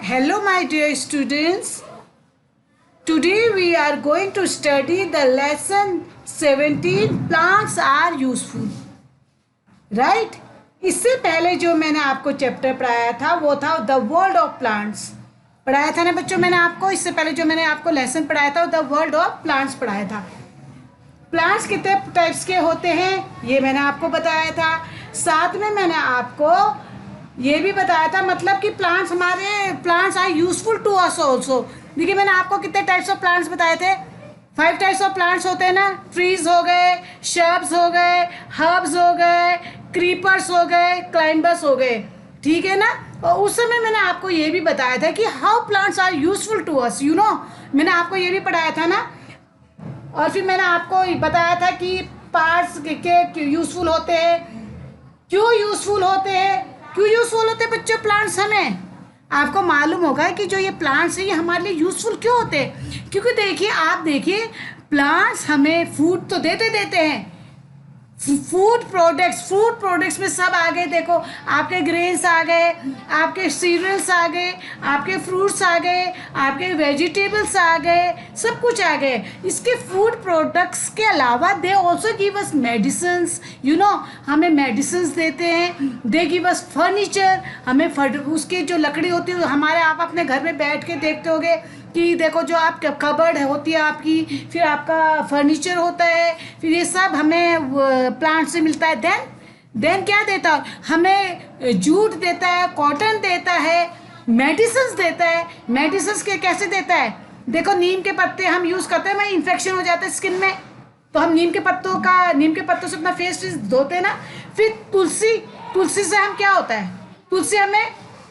Hello, my dear students. Today we are going to study the lesson 17 plants are useful. Right? इससे पहले जो मैंने आपको chapter पढ़ाया था वो था द वर्ल्ड ऑफ प्लांट्स पढ़ाया था ना बच्चों। मैंने आपको इससे पहले जो मैंने आपको लेसन पढ़ाया था द वर्ल्ड ऑफ प्लांट्स पढ़ाया था। प्लांट्स कितने टाइप्स के होते हैं ये मैंने आपको बताया था। साथ में मैंने आपको ये भी बताया था मतलब कि plants are useful to us also. देखिए मैंने आपको कितने टाइप्स ऑफ प्लांट्स बताए थे। 5 टाइप्स ऑफ प्लांट्स होते हैं ना। ट्रीज हो गए, शर्ब्स हो गए, हर्ब्स हो गए, क्रीपर्स हो गए, क्लाइंबर्स हो गए। ठीक है ना। और उस समय मैंने आपको ये भी बताया था कि how plants are useful to us मैंने आपको ये भी पढ़ाया था ना। और फिर मैंने आपको बताया था कि पार्ट्स के यूजफुल होते हैं। क्यों यूजफुल होते हैं बच्चों प्लांट्स हमें। आपको मालूम होगा कि जो ये प्लांट्स हैं ये हमारे लिए यूजफुल क्यों होते हैं। क्योंकि देखिए आप देखिए प्लांट्स हमें फूड तो देते हैं। फूड प्रोडक्ट्स में सब आ गए। देखो आपके ग्रेन्स आ गए, आपके सीरियल्स आ गए, आपके फ्रूट्स आ गए, आपके वेजिटेबल्स आ गए, सब कुछ आ गए। इसके फूड प्रोडक्ट्स के अलावा they also give us medicines. हमें मेडिसिन्स देते हैं। They give us furniture. हमें उसकी जो लकड़ी होती है हमारे आप अपने घर में बैठ के देखते होगे कि देखो जो आप कबर्ड होती है आपकी, फिर आपका फर्नीचर होता है, फिर ये सब हमें प्लांट से मिलता है। देन क्या देता है हमें? जूट देता है, कॉटन देता है, मेडिसिन्स देता है। मेडिसिन्स के कैसे देता है? देखो नीम के पत्ते हम यूज़ करते हैं, इन्फेक्शन हो जाता है स्किन में तो हम नीम के पत्तों से अपना फेस धोते हैं ना। फिर तुलसी से हम क्या होता है? तुलसी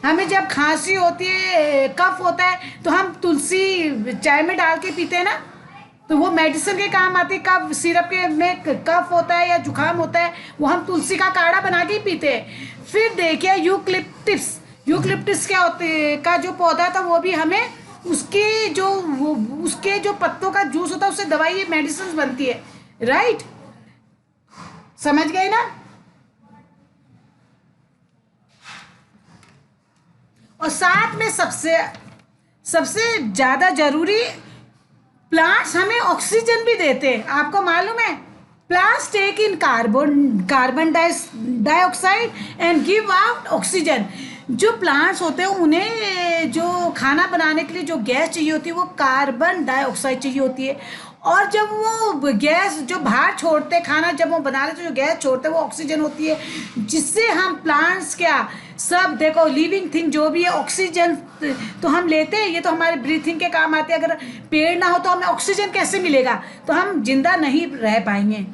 हमें जब खांसी होती है, कफ होता है तो हम तुलसी चाय में डाल के पीते हैं ना। तो वो मेडिसिन के काम आती है। कफ सिरप के में कफ होता है या जुकाम होता है वो हम तुलसी का काढ़ा बना के ही पीते हैं। फिर देखिए यूकलिप्टिस क्या होते का जो पौधा था वो भी हमें उसके जो पत्तों का जूस होता है उससे दवाई मेडिसिन बनती है। राइट, समझ गए ना। और साथ में सबसे ज़्यादा जरूरी प्लांट्स हमें ऑक्सीजन भी देते हैं। आपको मालूम है plants take in carbon dioxide and give out oxygen. जो प्लांट्स होते हैं उन्हें जो खाना बनाने के लिए जो गैस चाहिए होती है वो कार्बन डाइऑक्साइड चाहिए होती है। और जब वो गैस जो बाहर छोड़ते हैं खाना जब वो बना लेते जो गैस छोड़ते हैं वो ऑक्सीजन होती है। जिससे हम प्लांट्स क्या सब देखो लिविंग थिंग जो भी है ऑक्सीजन तो हम लेते हैं। ये तो हमारे ब्रीथिंग के काम आते हैं। अगर पेड़ ना हो तो हमें ऑक्सीजन कैसे मिलेगा? तो हम जिंदा नहीं रह पाएंगे।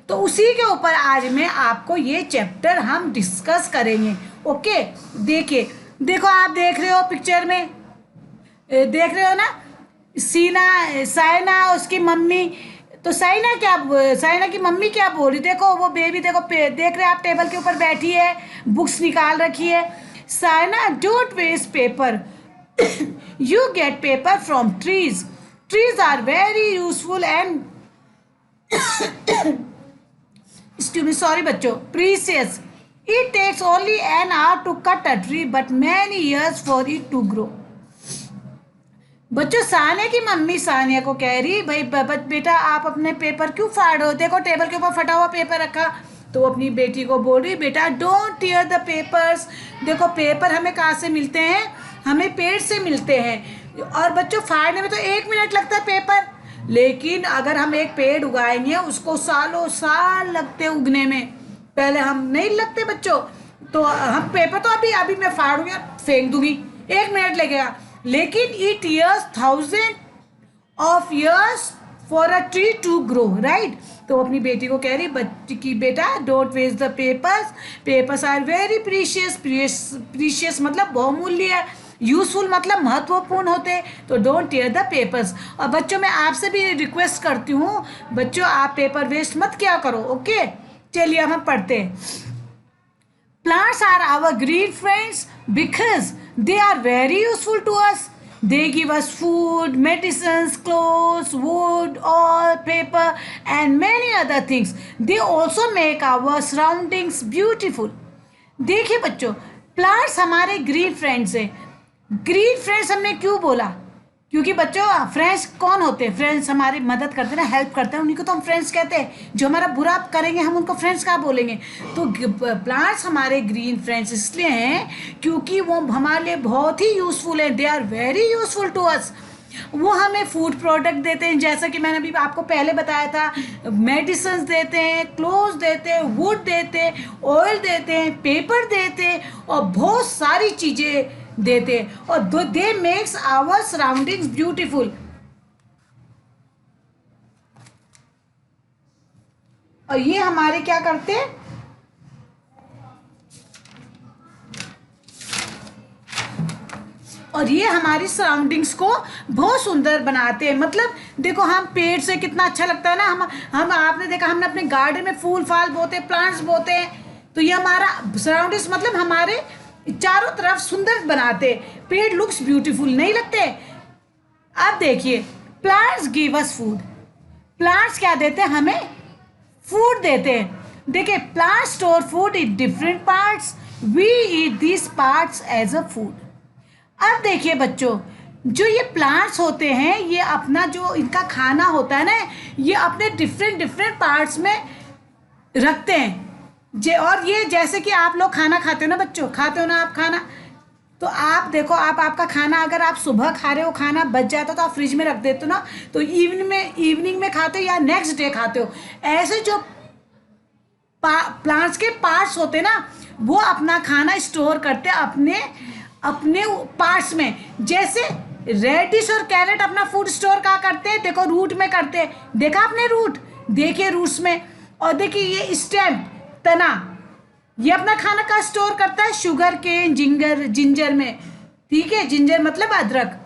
तो उसी के ऊपर आज मैं आपको ये चैप्टर हम डिस्कस करेंगे। ओके, देखो आप देख रहे हो पिक्चर में, देख रहे हो ना साइना उसकी मम्मी। तो साइना की मम्मी क्या बोल रही? देखो वो बेबी देखो देख रहे आप टेबल के ऊपर बैठी है, बुक्स निकाल रखी है। Saina don't waste paper, you get paper from trees are very useful and sorry बच्चों, precious. It takes only an hour to cut a tree but many years for it to grow. बच्चों सानिया की mummy Sania को कह रही भाई बेटा आप अपने पेपर क्यों फाड़ रहे हो? देखो टेबल के ऊपर फटा हुआ पेपर रखा। तो अपनी बेटी को बोल रही बेटा डोंट टीयर द पेपर्स। देखो पेपर हमें कहाँ से मिलते हैं? हमें पेड़ से मिलते हैं। और बच्चों फाड़ने में तो 1 मिनट लगता है पेपर, लेकिन अगर हम एक पेड़ उगाएंगे उसको सालों साल लगते उगने में। पहले हम नहीं लगते बच्चों। तो हम पेपर तो अभी मैं फाड़ूंगी फेंक दूंगी, 1 मिनट लगेगा। लेकिन it years 1000 of years for a tree to grow, right? तो अपनी बेटी को कह रही कि बेटा don't waste the papers are very precious मतलब बहुमूल्य है। यूजफुल मतलब महत्वपूर्ण होते। तो डोंट टीयर द पेपर्स। और बच्चों मैं आपसे भी रिक्वेस्ट करती हूँ बच्चों आप पेपर वेस्ट मत क्या करो। ओके, चलिए हम पढ़ते हैं। Plants are our green friends because they are very useful to us. They give us food, medicines, clothes, wood, oil, paper, and many other things. They also make our surroundings beautiful. देखिए बच्चों, plants हमारे green friends हैं। Green friends हमने क्यों बोला? क्योंकि बच्चों friends कौन होते हैं? फ्रेंड्स हमारी मदद करते हैं ना, हेल्प करते हैं, उन्हीं को तो हम फ्रेंड्स कहते हैं। जो हमारा बुरा करेंगे हम उनको फ्रेंड्स कहाँ बोलेंगे? तो प्लांट्स हमारे ग्रीन फ्रेंड्स इसलिए हैं क्योंकि वो हमारे लिए बहुत ही यूज़फुल है। They are very useful to us. वो हमें फूड प्रोडक्ट देते हैं, जैसा कि मैंने अभी आपको पहले बताया था, मेडिसिन देते हैं, क्लोथ्स देते हैं, वुड देते हैं, ऑयल देते हैं, पेपर देते हैं और बहुत सारी चीज़ें देते हैं। और they makes our surroundings beautiful. और ये हमारे क्या करते हैं? और ये हमारी सराउंडिंग्स को बहुत सुंदर बनाते हैं। मतलब देखो, हम पेड़ से कितना अच्छा लगता है ना, हम आपने देखा, हमने अपने गार्डन में फूल फाल बोते, प्लांट्स बोते हैं, तो ये हमारा सराउंडिंग्स मतलब हमारे चारों तरफ सुंदर बनाते। पेड़ लुक्स ब्यूटीफुल नहीं लगते? अब देखिए, plants give us food. Plants क्या देते हैं? हमें फूड देते हैं। देखिए, plants store food in different parts, we eat this parts as a food. अब देखिए बच्चों, जो ये प्लांट्स होते हैं, ये अपना जो इनका खाना होता है ना, ये अपने डिफरेंट डिफरेंट पार्ट्स में रखते हैं। और ये जैसे कि आप लोग खाना खाते हो ना बच्चों, खाते हो ना आप खाना, तो आप देखो, आप आपका खाना अगर आप सुबह खा रहे हो, खाना बच जाता तो आप फ्रिज में रख देते हो ना, तो इवनिंग में खाते हो या नेक्स्ट डे खाते हो। ऐसे जो प्लांट्स के पार्ट्स होते हैं ना, वो अपना खाना स्टोर करते हैं अपने अपने पार्ट्स में। जैसे रेडिश और कैरेट अपना फूड स्टोर कहाँ करते हैं? देखो, रूट में करते हैं। देखा आपने रूट? देखिए रूट्स में। और देखिए ये स्टेम, तना, ये अपना खाना का स्टोर करता है शुगर केन, जिंजर में। ठीक है, जिंजर मतलब अदरक।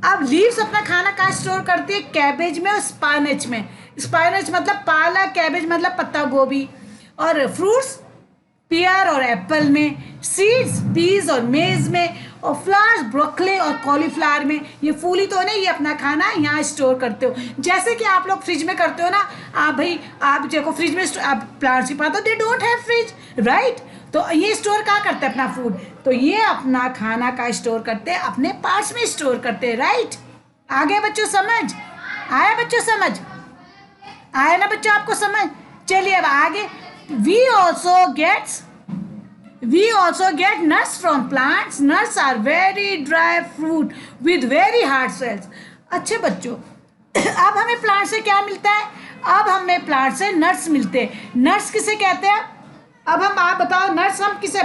अब लीव्स अपना खाना कहाँ स्टोर करती है? कैबेज में और स्पाइनच में। स्पाइनच मतलब पालक, कैबेज मतलब पत्ता गोभी। और फ्रूट्स पियर और एप्पल में, सीड्स पीज और मेज में, और फ्लावर्स ब्रोकली और कॉलीफ्लावर में। ये फूली तो नहीं, ये अपना खाना यहाँ स्टोर करते हो, जैसे कि आप लोग फ्रिज में करते हो ना। आप भाई, आप देखो फ्रिज में आप प्लांट्स ही पाते हो, they don't have fridge, right? तो ये स्टोर कहाँ करते हैं अपना फूड? तो ये अपना खाना का स्टोर करते हैं अपने पार्ट्स में स्टोर करते हैं, राइट? आगे बच्चों समझ आया? बच्चों समझ आया ना बच्चों, आपको समझ? चलिए अब आगे। We also get nuts from plants. Nuts are very dry fruit with very hard shells. अच्छे बच्चों, अब हमें प्लांट से क्या मिलता है? अब हमें प्लांट से नट्स मिलते हैं। नट्स किसे कहते हैं? अब आप बताओ, नट्स हम किसे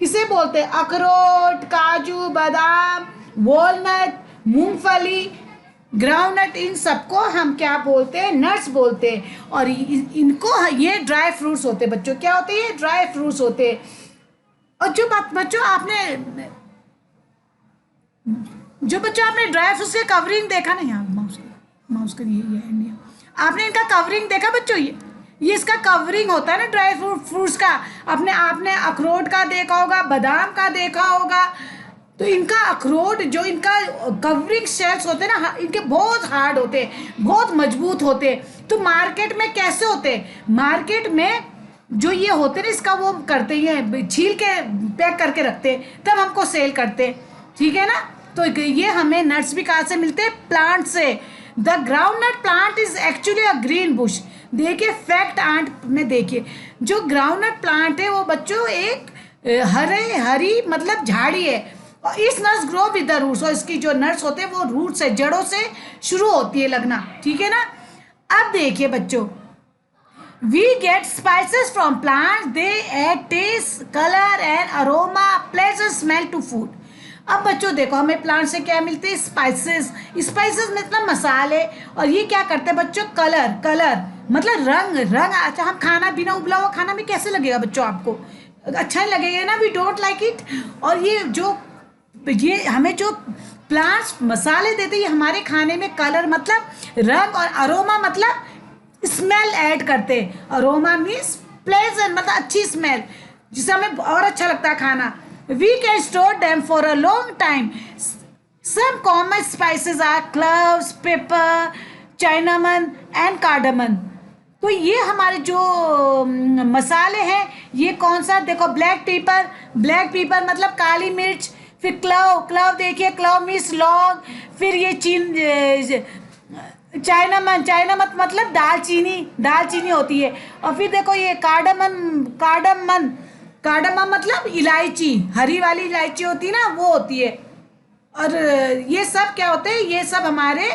किसे बोलते हैं? अखरोट, काजू, बादाम, वॉलनट, मूंगफली, ग्राउंडनट, इन सबको हम क्या बोलते हैं? नट्स बोलते हैं। और इनको, ये ड्राई फ्रूट्स होते हैं बच्चों। क्या होते हैं? ये ड्राई फ्रूट्स होते हैं। और जो बच्चों आपने ड्राई फ्रूट्स के कवरिंग देखा ना, यहाँ माउस कर ये आपने इनका कवरिंग देखा बच्चों? ये इसका कवरिंग होता है ना ड्राई फ्रूट्स का। आपने अखरोट का देखा होगा, बादाम का देखा होगा। तो इनका अखरोट, जो इनका कवरिंग शेल्स होते हैं ना, इनके बहुत हार्ड होते हैं, बहुत मजबूत होते हैं। तो मार्केट में कैसे होते हैं? मार्केट में जो ये होते हैं, इसका वो करते हैं, छील के पैक करके रखते हैं, तब हमको सेल करते हैं। ठीक है ना? तो ये हमें नट्स भी कहाँ से मिलते हैं? प्लांट से। The groundnut plant is actually a green bush. देखिए फैक्ट आंट में, देखिए जो ग्राउंड नट प्लांट है वो बच्चों एक हरी मतलब झाड़ी है। और इस nuts grow with the roots. और इसकी जो नट्स होते हैं वो रूट से, जड़ों से शुरू होती है लगना। ठीक है ना? अब देखिए बच्चों, we get spices from plant, they add taste, colour and aroma, pleasant smell to food. अब बच्चों देखो, हमें प्लांट से क्या मिलते हैं? स्पाइसेस। स्पाइसेस मतलब मसाले। और ये क्या करते हैं बच्चों? कलर मतलब रंग। अच्छा, हम खाना बिना उबला हुआ खाना में कैसे लगेगा बच्चों? आपको अच्छा नहीं लगेगा ना, वी डोंट लाइक इट। और ये हमें जो प्लांट्स मसाले देते हैं, ये हमारे खाने में कलर मतलब रंग, और अरोमा मतलब स्मेल ऐड करते हैं। अरोमा मीन्स प्लेजेंट मतलब अच्छी स्मेल, जिससे हमें और अच्छा लगता है खाना। We can store them for a long time. Some common spices are cloves, pepper, cinnamon and cardamom. तो ये हमारे जो मसाले हैं, ये कौन सा? देखो, ब्लैक पेपर मतलब काली मिर्च, फिर क्लव, क्लव देखिए, क्लव मीन्स लॉन्ग। फिर ये चाइनामन, चाइनामन मतलब दालचीनी, दालचीनी होती है। और फिर देखो ये कार्डमन, कार्डमन, कार्डमम मतलब इलायची, हरी वाली इलायची होती है ना, वो होती है। और ये सब क्या होते हैं, ये सब हमारे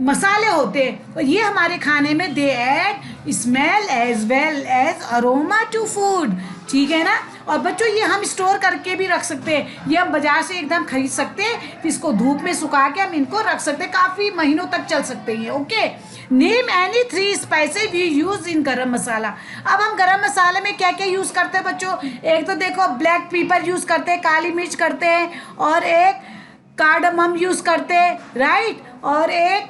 मसाले होते हैं, और ये हमारे खाने में they add smell as well as aroma to food, ठीक है ना। और बच्चों ये हम स्टोर करके भी रख सकते हैं, ये हम बाजार से एकदम खरीद सकते हैं, फिर इसको धूप में सुखा के हम इनको रख सकते हैं, काफ़ी महीनों तक चल सकते हैं। Okay, name any 3 spices we use in garam masala. अब हम गरम मसाले में क्या क्या यूज़ करते हैं बच्चों, एक तो देखो ब्लैक पेपर यूज़ करते हैं, काली मिर्च करते हैं, और एक कार्डमम यूज़ करते हैं, राइट, और एक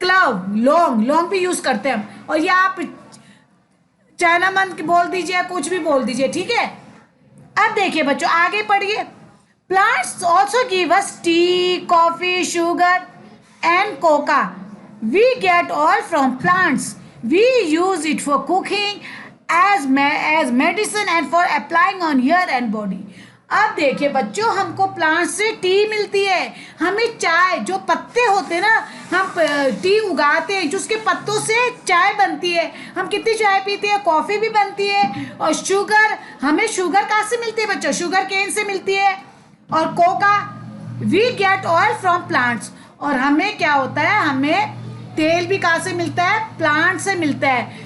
क्लव, लौंग, लौंग भी यूज़ करते हैं हम। और ये आप चाइनामन बोल दीजिए, कुछ भी बोल दीजिए, ठीक है। अब देखिए बच्चों, आगे पढ़िए। Plants also give us tea, coffee, sugar and coca. We get all from plants. We use it for cooking, as medicine and for applying on hair and body. अब देखिए बच्चों, हमको प्लांट से टी मिलती है, हमें चाय, जो पत्ते होते हैं ना, हम टी उगाते हैं, जो उसके पत्तों से चाय बनती है, हम कितनी चाय पीते हैं, कॉफ़ी भी बनती है। और शुगर, हमें शुगर कहाँ से मिलती है बच्चों, शुगर केन से मिलती है। और coca, we get oil from plants. और हमें क्या होता है, हमें तेल भी कहाँ से मिलता है, प्लांट से मिलता है।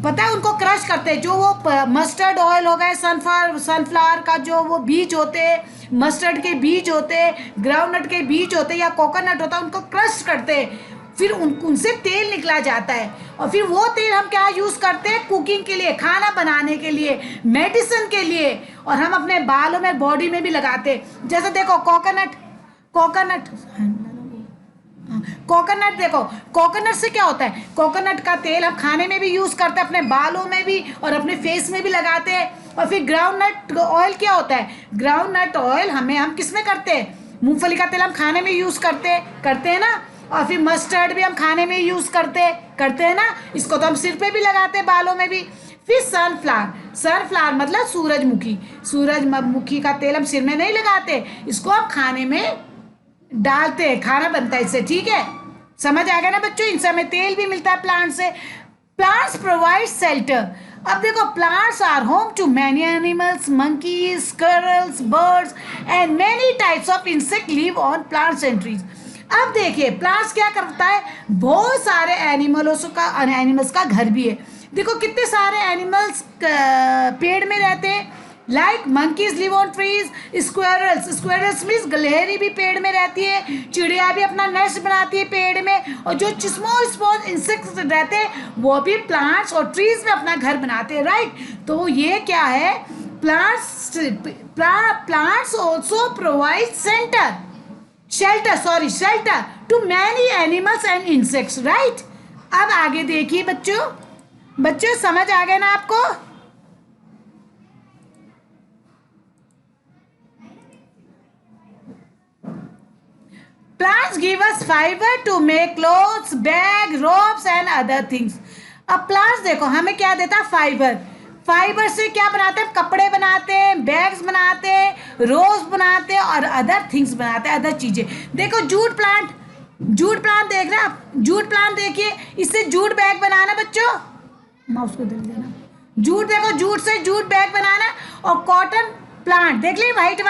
पता है, उनको क्रश करते हैं, जो वो मस्टर्ड ऑयल हो गए, सनफ्लावर का जो वो बीज होते हैं, मस्टर्ड के बीज होते हैं, ग्राउंडनट के बीज होते हैं, या कोकोनट होता है, उनको क्रश करते हैं, फिर उनसे तेल निकला जाता है। और फिर वो तेल हम क्या यूज़ करते हैं, कुकिंग के लिए, खाना बनाने के लिए, मेडिसिन के लिए, और हम अपने बालों में, बॉडी में भी लगाते हैं। जैसे देखो कोकोनट, कोकोनट कोकोनट देखो, कोकोनट से क्या होता है, कोकोनट का तेल हम खाने में भी यूज़ करते हैं, अपने बालों में भी और अपने फेस में भी लगाते हैं। और फिर ग्राउंडनट ऑयल क्या होता है, ग्राउंडनट ऑयल हम किस में करते हैं, मूंगफली का तेल हम खाने में यूज़ करते हैं ना। और फिर मस्टर्ड भी हम खाने में यूज़ करते हैं ना, इसको तो हम सिर पे भी लगाते हैं, बालों में भी। फिर सनफ्लावर, सनफ्लावर मतलब सूरजमुखी, सूरजमुखी का तेल हम सिर में नहीं लगाते, इसको हम खाने में डालते हैं, खाना बनता है इससे, ठीक है। समझ आ गया ना बच्चों, इनसे हमें तेल भी मिलता है प्लांट से। Plants provide shelter. अब देखो, plants are home to many animals, monkeys, squirrels, birds and many types of insect live on plants and trees। अब देखिए प्लांट्स क्या करता है, बहुत सारे एनिमल्स का घर भी है। देखो कितने सारे एनिमल्स पेड़ में रहते हैं, like monkeys live on trees, squirrels, squirrels means गिलहरी भी पेड़ में रहती है, चिड़िया भी अपना नेस्ट बनाती है पेड़ में, और जो स्मॉल इंसेक्ट्स रहते हैं वो भी प्लांट्स और ट्रीज में अपना घर बनाते हैं, राइट। तो ये क्या है, plants also provide shelter to many animals and insects, right. अब आगे देखिए बच्चों समझ आ गया ना आपको। Plants give us fiber to make clothes, bag, ropes and other things। अब प्लांट्स देखो हमें क्या देता है, फाइबर। फाइबर से क्या बनाते हैं, कपड़े बनाते हैं, बैग्स बनाते हैं, रोज बनाते हैं और अदर थिंग्स बनाते हैं, अदर चीज़ें। देखो जूट प्लांट देख रहे हैं आप, जूट प्लांट देखिए, इससे जूट बैग बनाना बच्चों, माउस को दे देना, जूट देखो, जूट से जूट बैग बनाना। और कॉटन प्लांट देख ली, वाइट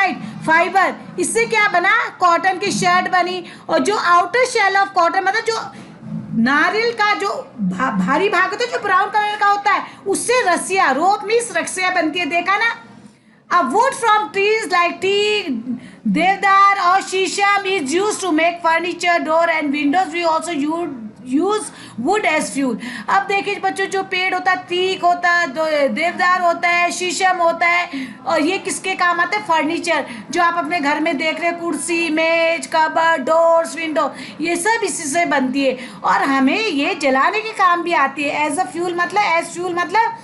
फाइबर, इससे क्या बना, कॉटन की शर्ट बनी। और जो आउटर शेल ऑफ कॉटन मतलब जो नारियल का जो भारी भाग होता है, जो ब्राउन कलर का होता है, उससे रस्सियाँ, रोप मीन्स रस्सियाँ बनती है, देखा ना। A wood from trees like teak, deodar or शीशम is used to make furniture, door and windows। We also use wood as fuel. अब देखिए बच्चों, जो पेड़ होता है, टीक होता है, देवदार होता है, शीशम होता है, और ये किसके काम आते हैं, फर्नीचर, जो आप अपने घर में देख रहे हैं, कुर्सी, मेज, कबर्ड, डोर्स, विंडो, ये सब इसी से बनती है। और हमें ये जलाने के काम भी आती है, एज फ्यूल मतलब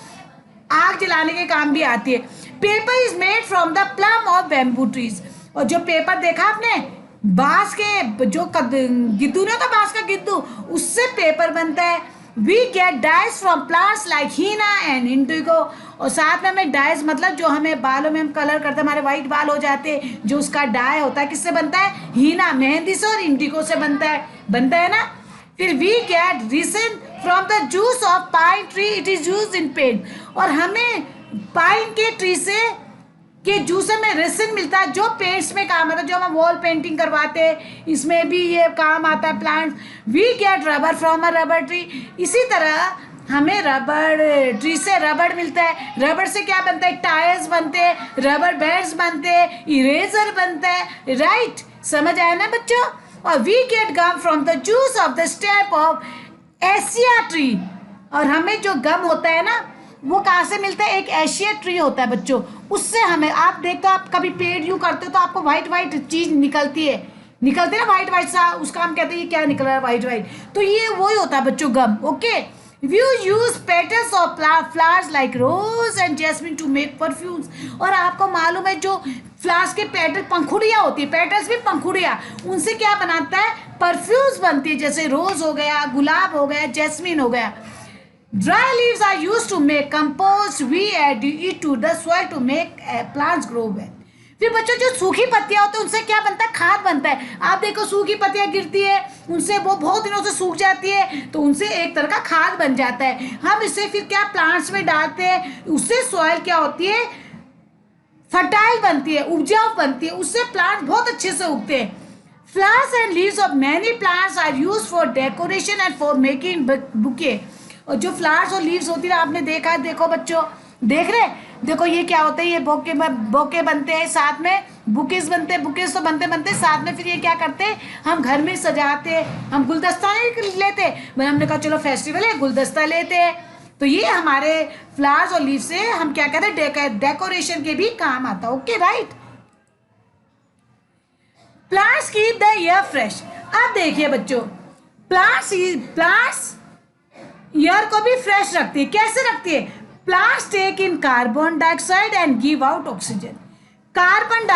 आग जलाने के काम भी आती है। Paper is made from the plum of bamboo trees. और जो पेपर देखा आपने, बांस के जो गिद्दू नहीं होता, बांस का गिद्दू, उससे पेपर बनता है। We get dyes from plants like henna and indigo, और साथ में हमें डाइज मतलब जो हमें बालों में हम कलर करते हैं, हमारे वाइट बाल हो जाते हैं, जो उसका डाई होता है किससे बनता है, हीना मेहंदी से और इंडिगो से बनता है ना। फिर we get resin from the juice of pine tree, it is use in paint, और हमें पाइन के ट्री से के जूस में रेसिन मिलता है जो पेंट्स में काम आता है, जो हम वॉल पेंटिंग करवाते हैं इसमें भी ये काम आता है plant. We get rubber from a rubber tree, इसी तरह हमें रबर ट्री से रबर मिलता है, रबर से क्या बनता है, टायर्स बनते हैं, रबर बैंड्स बनते हैं, इरेजर बनता है, राइट, समझ आया ना बच्चों। और we get gum from the juice of the step of Asia tree, और हमें जो गम होता है ना वो कहाँ से मिलता है, एक एशिया ट्री होता है बच्चों, उससे हमें, आप देखते हो आप कभी पेड़ यूँ करते हो तो आपको वाइट वाइट चीज निकलती है ना, वाइट वाइट सा, उसका हम कहते हैं ये क्या निकल रहा है वाइट वाइट, तो ये वही होता है बच्चों गम। Okay, we use petals of flowers like rose and jasmine to make perfumes, और आपको मालूम है जो फ्लावर्स के पेटल पंखुड़ियाँ होती है, पेटल्स भी पंखुड़ियाँ, उनसे क्या बनाता है, परफ्यूम्स बनती है, जैसे रोज हो गया, गुलाब हो गया, जैस्मिन हो गया। Dry leaves are used to make compost. We add it to the soil to make plants grow well. फिर बच्चों जो सूखी पत्तियां होती है उनसे क्या बनता है, खाद बनता है। आप देखो सूखी पत्तियां गिरती है, उनसे वो बहुत दिनों से सूख जाती है, तो उनसे एक तरह का खाद बन जाता है। हम इसे फिर क्या प्लांट्स में डालते हैं, उससे सॉइल क्या होती है, फर्टाइल बनती है, उपजाऊ बनती है, उससे प्लांट बहुत अच्छे से उगते हैं। Flowers and leaves of many plants are used for decoration and for making bouquet. और जो फ्लावर्स और लीव्स होती है आपने देखा है, देखो बच्चों देख रहे, देखो ये क्या होता है, ये बोके बनते हैं, साथ में बुकेस बनते हैं, बुकेस तो बनते साथ में फिर ये क्या करते हैं, हम घर में सजाते हैं, हम गुलदस्ता नहीं लेते, हमने कहा चलो फेस्टिवल है गुलदस्ता लेते हैं, तो ये हमारे फ्लावर्स और लीव से हम क्या कहते हैं, डेकोरेशन के भी काम आता है। Okay right, plants keep the air fresh. अब देखिए बच्चों, प्लांट्स एयर को भी फ्रेश रखती है, कैसे रखती है, plants take in carbon dioxide and give out oxygen. Carbon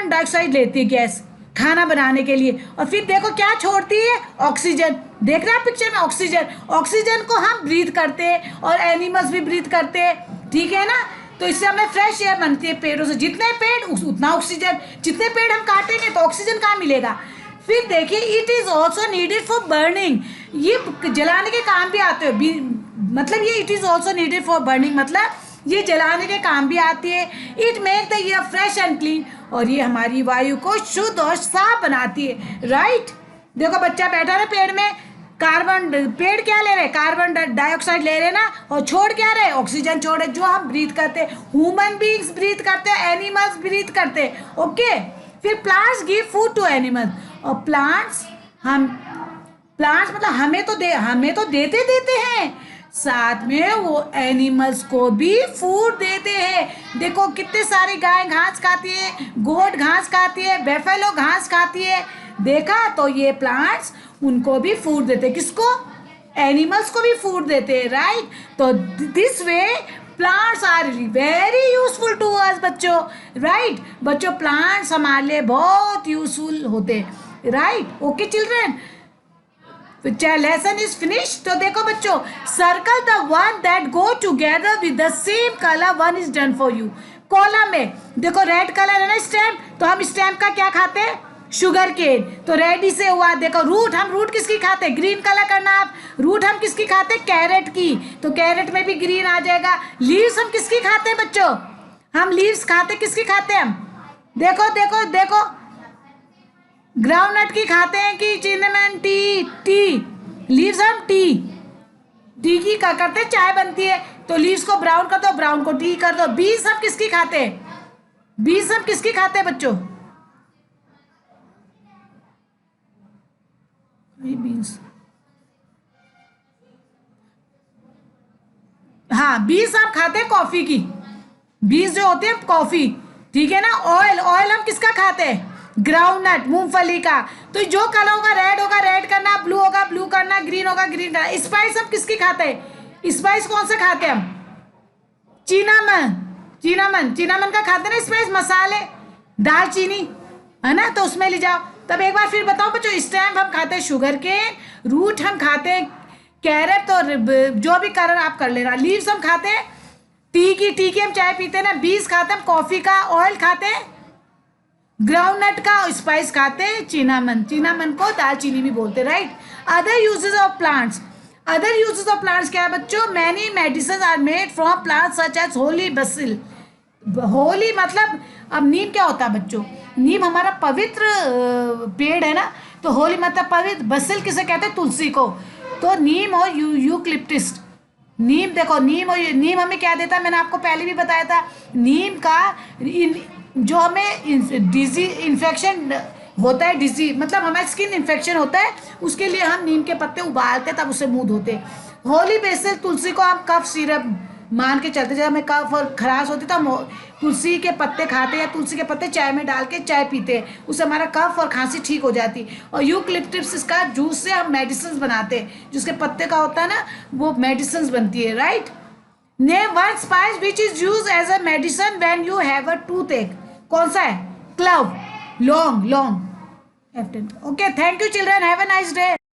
dioxide लेती है गैस खाना बनाने के लिए, और फिर देखो क्या छोड़ती है, ऑक्सीजन। देख रहे हैं पिक्चर में, ऑक्सीजन को हम ब्रीथ करते हैं और एनिमल्स भी ब्रीथ करते हैं, ठीक है ना, तो इससे हमें फ्रेश एयर बनती है पेड़ों से, जितने पेड़ उतना ऑक्सीजन, जितने पेड़ हम काटेंगे तो ऑक्सीजन कहाँ मिलेगा। फिर देखिए it is also needed for burning, ये जलाने के काम भी आते हैं, मतलब ये it is also needed for burning मतलब ये जलाने के काम भी आती है। It make the air fresh and clean, और ये हमारी वायु को शुद्ध और साफ बनाती है, राइट। देखो बच्चा बैठा है पेड़ में, पेड़ क्या ले रहे, कार्बन डाइऑक्साइड ले रहे ना, और छोड़ क्या रहे, ऑक्सीजन छोड़े, जो हम ब्रीथ करते हैं, ह्यूमन बीइंग्स ब्रीथ करते हैं, एनिमल्स ब्रीथ करते हैं। ओके, फिर plants give food to animals, और प्लांट्स मतलब हमें तो देते हैं, साथ में वो एनिमल्स को भी फूड देते हैं। देखो कितने सारी गाय घास खाती है, गोट घास खाती है, बेफेलो घास खाती है, देखा, तो ये प्लांट्स उनको भी फूड देते, किसको, एनिमल्स को भी फूड देते हैं, राइट। तो this way plants are very useful to us बच्चों, राइट। बच्चों प्लांट्स हमारे लिए बहुत यूजफुल होते हैं, right. Okay children, lesson is finish. तो देखो बच्चों, circle the one that go together with the same colour, one is done for you. Column में देखो रेड कलर है ना स्टेम, तो हम स्टेम का क्या खाते हैं, शुगर केन, तो रेड ही से हुआ। देखो रूट, हम रूट किसकी खाते हैं, ग्रीन कलर करना आप, रूट हम किसकी खाते हैं, कैरेट की, तो कैरेट में भी ग्रीन आ जाएगा। लीव्स हम किसकी खाते हैं बच्चों, हम लीव्स खाते किसकी खाते हैं हम, देखो ग्राउंडनट की खाते हैं कि चिनामन टी लीव्स हम टी की क्या करते हैं, चाय बनती है, तो लीव्स को ब्राउन कर दो, ब्राउन को टी कर दो। बीन्स हम किसकी खाते हैं, बीन्स हम किसकी खाते हैं बच्चों, बीन्स, हाँ बीन्स हम खाते हैं कॉफी की, बीन्स जो होते हैं कॉफी, ठीक है ना। ऑयल हम किसका खाते हैं, ग्राउंडनट, मूंगफली का। तो जो कलर होगा रेड करना, ब्लू होगा ब्लू करना, ग्रीन होगा ग्रीन करना। स्पाइस हम किसकी खाते हैं, स्पाइस कौन से खाते हैं हम, चिनामन का खाते हैं ना स्पाइस, मसाले, दालचीनी है ना, तो उसमें ले जाओ। तब एक बार फिर बताओ बच्चों, स्टेम हम खाते हैं शुगर के, रूट हम खाते हैं कैरेट तो जो भी कारण आप कर लेना। लीव्स हम खाते हैं, टी की हम चाय पीते हैं ना। बीज खाते हैं, कॉफी का ऑयल खाते हैं, ग्राउंडनट का स्पाइस खाते हैं, चिनामन को दालचीनी भी बोलते हैं, right. Other uses of plants, other uses of plants क्या है बच्चों? Many medicine are made from plants such as holy basil. Holy मतलब, अब नीम क्या होता है बच्चों? नीम हमारा पवित्र पेड़ है ना, तो होली मतलब पवित्र। बसिल किसे कहते हैं? तुलसी को। तो नीम और यूक्लिप्टिस, नीम देखो, नीम हमें क्या देता है? मैंने आपको पहले भी बताया था, नीम का जो हमें डिजीज इन्फेक्शन होता है, डिजीज मतलब हमारा स्किन इन्फेक्शन होता है, उसके लिए हम नीम के पत्ते उबालते तब उससे मुंह धोते। होली बेसिल, तुलसी को हम कफ सिरप मान के चलते, जब हमें कफ और खराश होती तो हम तुलसी के पत्ते खाते या तुलसी के पत्ते चाय में डाल के चाय पीते, उससे हमारा कफ और खांसी ठीक हो जाती। और यूक्लिप्टिस का जूस से हम मेडिसिन बनाते हैं, जिसके पत्ते का होता है ना, वो मेडिसिन बनती है, right. Name one spice which is use as a medicine when you have a toothache. कौन सा है? क्लव, लौंग, लौंग। Okay, thank you children, have a nice day.